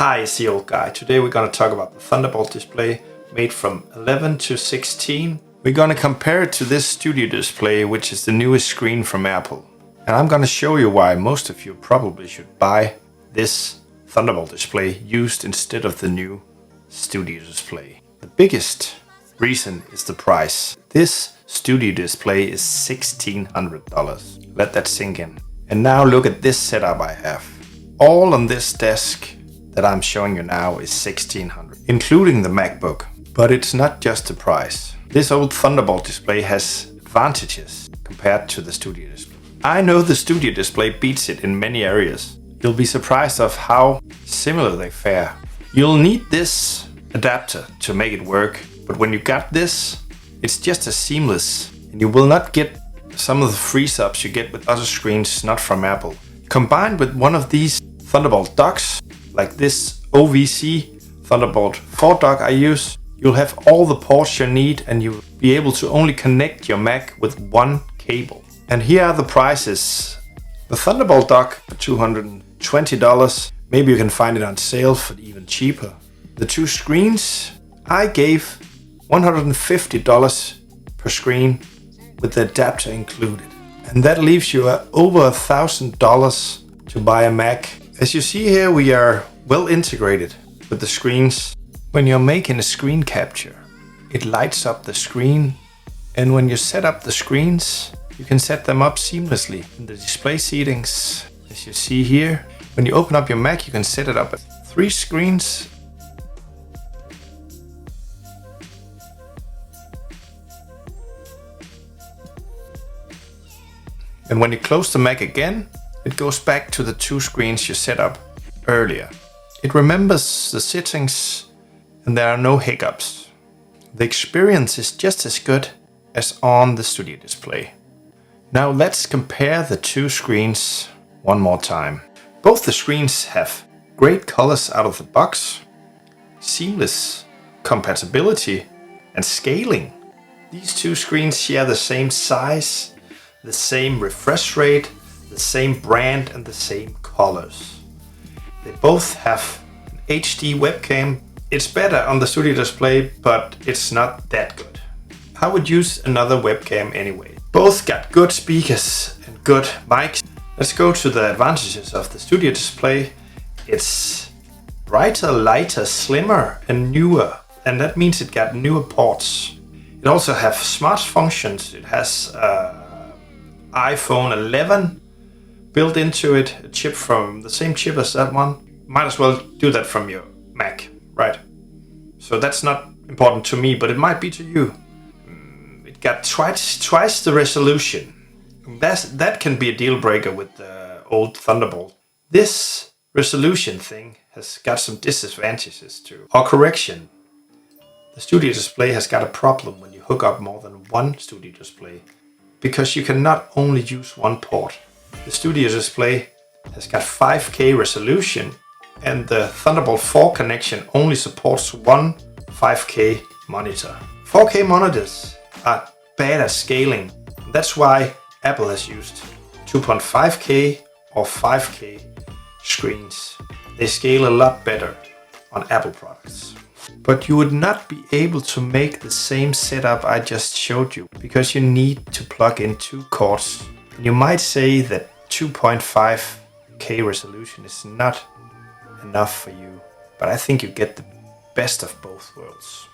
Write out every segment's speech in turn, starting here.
Hi, it's the old guy. Today we're going to talk about the Thunderbolt display made from 11 to 16. We're going to compare it to this Studio display, which is the newest screen from Apple. And I'm going to show you why most of you probably should buy this Thunderbolt display used instead of the new Studio display. The biggest reason is the price. This Studio display is $1,600. Let that sink in. And now look at this setup I have. All on this desk that I'm showing you now is $1,600, including the MacBook. But it's not just the price. This old Thunderbolt display has advantages compared to the Studio display. I know the Studio display beats it in many areas. You'll be surprised of how similar they fare. You'll need this adapter to make it work, but when you got this, it's just as seamless, and you will not get some of the freeze-ups you get with other screens not from Apple. Combined with one of these Thunderbolt docks, like this OVC Thunderbolt 4 dock I use, you'll have all the ports you need and you'll be able to only connect your Mac with one cable. And here are the prices. The Thunderbolt dock for $220. Maybe you can find it on sale for even cheaper. The two screens, I gave $150 per screen with the adapter included. And that leaves you over $1,000 to buy a Mac. As you see here, we are well integrated with the screens. When you're making a screen capture, it lights up the screen. And when you set up the screens, you can set them up seamlessly in the display settings. As you see here, when you open up your Mac, you can set it up at 3 screens. And when you close the Mac again, it goes back to the 2 screens you set up earlier. It remembers the settings and there are no hiccups. The experience is just as good as on the Studio display. Now let's compare the 2 screens one more time. Both the screens have great colors out of the box, seamless compatibility and scaling. These 2 screens share the same size, the same refresh rate, the same brand and the same colors. They both have an HD webcam. It's better on the Studio display, but it's not that good. I would use another webcam anyway. Both got good speakers and good mics. Let's go to the advantages of the Studio display. It's brighter, lighter, slimmer and newer. And that means it got newer ports. It also has smart functions. It has iPhone 11 built into it, a chip from the same chip as that one. Might as well do that from your Mac, right? So that's not important to me, but it might be to you. It got twice the resolution. That can be a deal breaker with the old Thunderbolt. This resolution thing has got some disadvantages too. Or correction. The Studio display has got a problem when you hook up more than one Studio display, because you can not only use one port. The Studio display has got 5K resolution and the Thunderbolt 4 connection only supports one 5K monitor. 4K monitors are bad at scaling. That's why Apple has used 2.5K or 5K screens. They scale a lot better on Apple products. But you would not be able to make the same setup I just showed you because you need to plug in 2 cords. And you might say that 2.5K resolution is not enough for you, but I think you get the best of both worlds.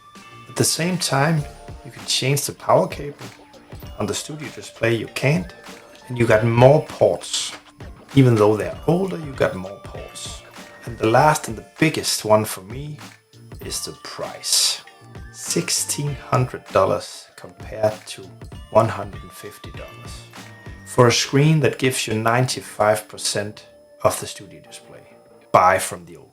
At the same time, you can change the power cable. On the Studio display you can't, and you got more ports. Even though they're older, you got more ports. And the last and the biggest one for me is the price. $1,600 compared to $150 for a screen that gives you 95% of the Studio display. Buy from the old